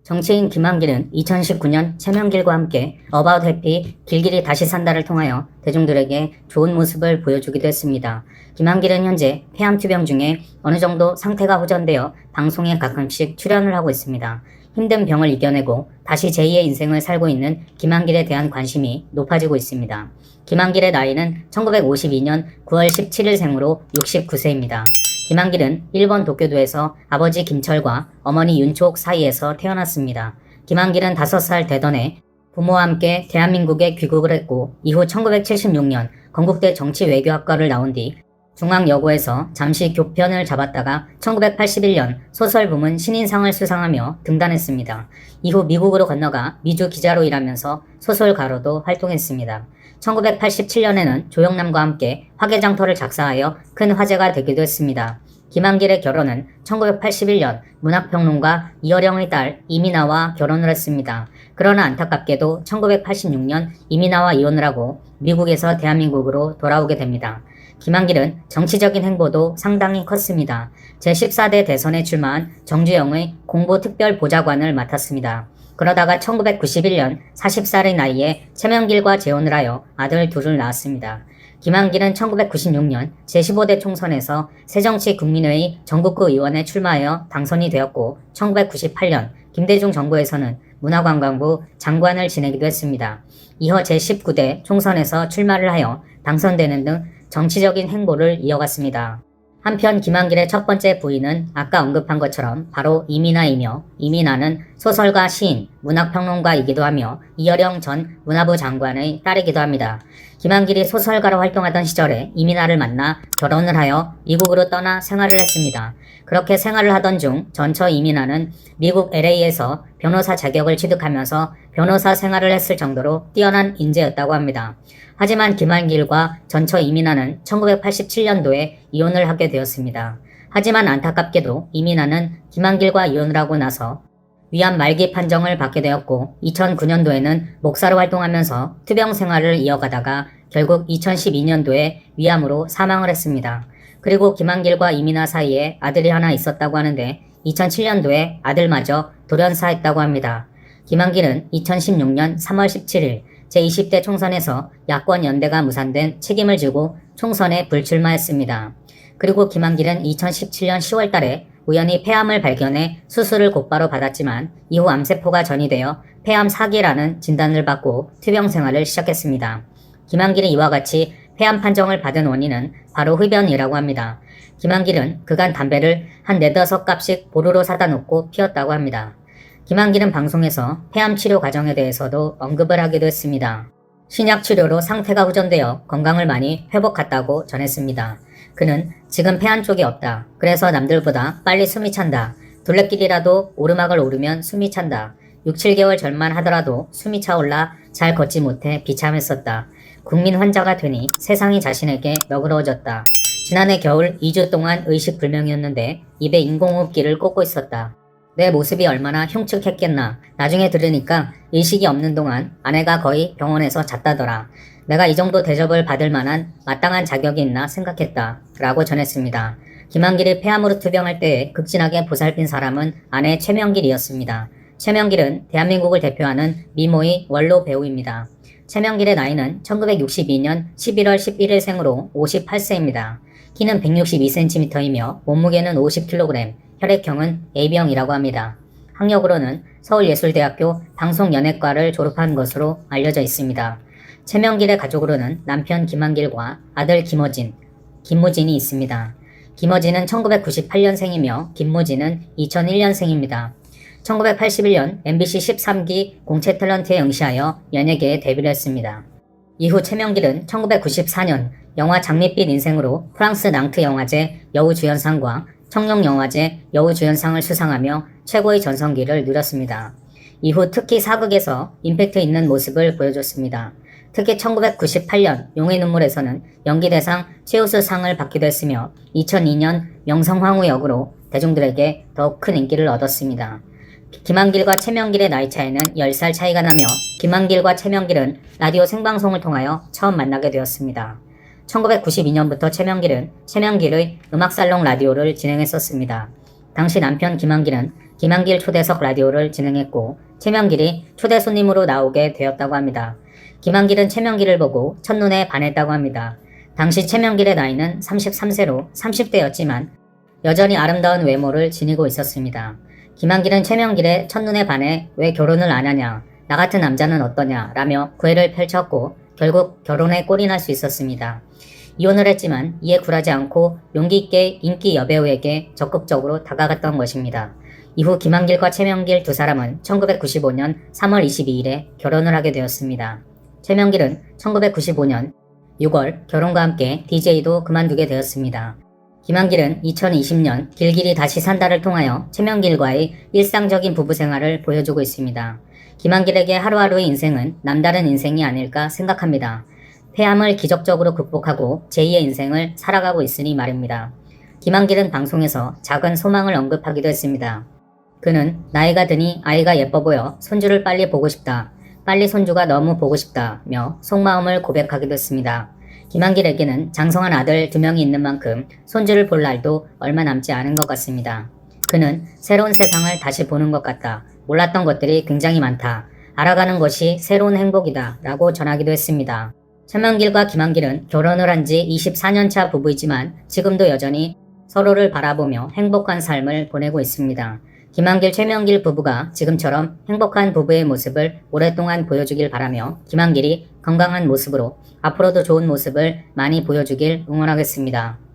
정치인 김한길은 2019년 최명길과 함께 어바웃 해피 길길이 다시 산다를 통하여 대중들에게 좋은 모습을 보여주기도 했습니다. 김한길은 현재 폐암투병 중에 어느 정도 상태가 호전되어 방송에 가끔씩 출연을 하고 있습니다. 힘든 병을 이겨내고 다시 제2의 인생을 살고 있는 김한길에 대한 관심이 높아지고 있습니다. 김한길의 나이는 1952년 9월 17일 생으로 69세입니다. 김한길은 일본 도쿄도에서 아버지 김철과 어머니 윤촉 사이에서 태어났습니다. 김한길은 5살 되던 해 부모와 함께 대한민국에 귀국을 했고 이후 1976년 건국대 정치외교학과를 나온 뒤 중앙여고에서 잠시 교편을 잡았다가 1981년 소설 부문 신인상을 수상하며 등단했습니다. 이후 미국으로 건너가 미주 기자로 일하면서 소설가로도 활동했습니다. 1987년에는 조영남과 함께 화개장터를 작사하여 큰 화제가 되기도 했습니다. 김한길의 결혼은 1981년 문학평론가 이어령의 딸 이민아와 결혼을 했습니다. 그러나 안타깝게도 1986년 이민아와 이혼을 하고 미국에서 대한민국으로 돌아오게 됩니다. 김한길은 정치적인 행보도 상당히 컸습니다. 제14대 대선에 출마한 정주영의 공보특별보좌관을 맡았습니다. 그러다가 1991년 40살의 나이에 최명길과 재혼을 하여 아들 둘을 낳았습니다. 김한길은 1996년 제15대 총선에서 새정치국민회의 전국구 의원에 출마하여 당선이 되었고 1998년 김대중 정부에서는 문화관광부 장관을 지내기도 했습니다. 이어 제19대 총선에서 출마를 하여 당선되는 등 정치적인 행보를 이어갔습니다. 한편 김한길의 첫 번째 부인은 아까 언급한 것처럼 바로 이민아이며 이민아는 소설가, 시인, 문학평론가이기도 하며 이어령 전 문화부 장관의 딸이기도 합니다. 김한길이 소설가로 활동하던 시절에 이민아를 만나 결혼을 하여 미국으로 떠나 생활을 했습니다. 그렇게 생활을 하던 중 전처 이민아는 미국 LA에서 변호사 자격을 취득하면서 변호사 생활을 했을 정도로 뛰어난 인재였다고 합니다. 하지만 김한길과 전처 이민아는 1987년도에 이혼을 하게 되었습니다. 하지만 안타깝게도 이민아는 김한길과 이혼을 하고 나서 위암 말기 판정을 받게 되었고 2009년도에는 목사로 활동하면서 투병 생활을 이어가다가 결국 2012년도에 위암으로 사망을 했습니다. 그리고 김한길과 이민아 사이에 아들이 하나 있었다고 하는데 2007년도에 아들마저 돌연사했다고 합니다. 김한길은 2016년 3월 17일 제20대 총선에서 야권 연대가 무산된 책임을 지고 총선에 불출마했습니다. 그리고 김한길은 2017년 10월 달에 우연히 폐암을 발견해 수술을 곧바로 받았지만 이후 암세포가 전이되어 폐암 4기라는 진단을 받고 투병 생활을 시작했습니다. 김한길이 이와 같이 폐암 판정을 받은 원인은 바로 흡연이라고 합니다. 김한길은 그간 담배를 한 4-5갑씩 보루로 사다 놓고 피웠다고 합니다. 김한길은 방송에서 폐암 치료 과정에 대해서도 언급을 하기도 했습니다. 신약 치료로 상태가 호전되어 건강을 많이 회복했다고 전했습니다. 그는 지금 폐암 쪽이 없다. 그래서 남들보다 빨리 숨이 찬다. 둘레길이라도 오르막을 오르면 숨이 찬다. 6-7개월 전만 하더라도 숨이 차올라 잘 걷지 못해 비참했었다. 국민 환자가 되니 세상이 자신에게 너그러워졌다. 지난해 겨울 2주 동안 의식불명이었는데 입에 인공호흡기를 꽂고 있었다. 내 모습이 얼마나 흉측했겠나. 나중에 들으니까 의식이 없는 동안 아내가 거의 병원에서 잤다더라. 내가 이 정도 대접을 받을 만한 마땅한 자격이 있나 생각했다. 라고 전했습니다. 김한길이 폐암으로 투병할 때에 극진하게 보살핀 사람은 아내 최명길이었습니다. 최명길은 대한민국을 대표하는 미모의 원로 배우입니다. 최명길의 나이는 1962년 11월 11일 생으로 58세입니다. 키는 162cm이며 몸무게는 50kg, 혈액형은 AB형이라고 합니다. 학력으로는 서울예술대학교 방송연예과를 졸업한 것으로 알려져 있습니다. 최명길의 가족으로는 남편 김한길과 아들 김무진이 있습니다. 김무진은 1998년생이며 김무진은 2001년생입니다. 1981년 MBC 13기 공채 탤런트에 응시하여 연예계에 데뷔를 했습니다. 이후 최명길은 1994년 영화 장밋빛 인생으로 프랑스 낭트 영화제 여우주연상과 청룡영화제 여우주연상을 수상하며 최고의 전성기를 누렸습니다. 이후 특히 사극에서 임팩트 있는 모습을 보여줬습니다. 특히 1998년 용의 눈물에서는 연기대상 최우수상을 받기도 했으며 2002년 명성황후 역으로 대중들에게 더욱 큰 인기를 얻었습니다. 김한길과 최명길의 나이 차이는 10살 차이가 나며 김한길과 최명길은 라디오 생방송을 통하여 처음 만나게 되었습니다. 1992년부터 최명길은 최명길의 음악살롱 라디오를 진행했었습니다. 당시 남편 김한길은 김한길 초대석 라디오를 진행했고 최명길이 초대 손님으로 나오게 되었다고 합니다. 김한길은 최명길을 보고 첫눈에 반했다고 합니다. 당시 최명길의 나이는 33세로 30대였지만 여전히 아름다운 외모를 지니고 있었습니다. 김한길은 최명길의 첫눈에 반해 왜 결혼을 안 하냐, 나 같은 남자는 어떠냐 라며 구애를 펼쳤고 결국 결혼에 꼴이 날 수 있었습니다. 이혼을 했지만 이에 굴하지 않고 용기 있게 인기 여배우에게 적극적으로 다가갔던 것입니다. 이후 김한길과 최명길 두 사람은 1995년 3월 22일에 결혼을 하게 되었습니다. 최명길은 1995년 6월 결혼과 함께 DJ도 그만두게 되었습니다. 김한길은 2020년 길길이 다시 산다를 통하여 최명길과의 일상적인 부부 생활을 보여주고 있습니다. 김한길에게 하루하루의 인생은 남다른 인생이 아닐까 생각합니다. 폐암을 기적적으로 극복하고 제2의 인생을 살아가고 있으니 말입니다. 김한길은 방송에서 작은 소망을 언급하기도 했습니다. 그는 나이가 드니 아이가 예뻐 보여 손주를 빨리 보고 싶다. 빨리 손주가 너무 보고 싶다며 속마음을 고백하기도 했습니다. 김한길에게는 장성한 아들 2명이 있는 만큼 손주를 볼 날도 얼마 남지 않은 것 같습니다. 그는 새로운 세상을 다시 보는 것 같다. 몰랐던 것들이 굉장히 많다. 알아가는 것이 새로운 행복이다. 라고 전하기도 했습니다. 최명길과 김한길은 결혼을 한 지 24년차 부부이지만 지금도 여전히 서로를 바라보며 행복한 삶을 보내고 있습니다. 김한길, 최명길 부부가 지금처럼 행복한 부부의 모습을 오랫동안 보여주길 바라며 김한길이 건강한 모습으로 앞으로도 좋은 모습을 많이 보여주길 응원하겠습니다.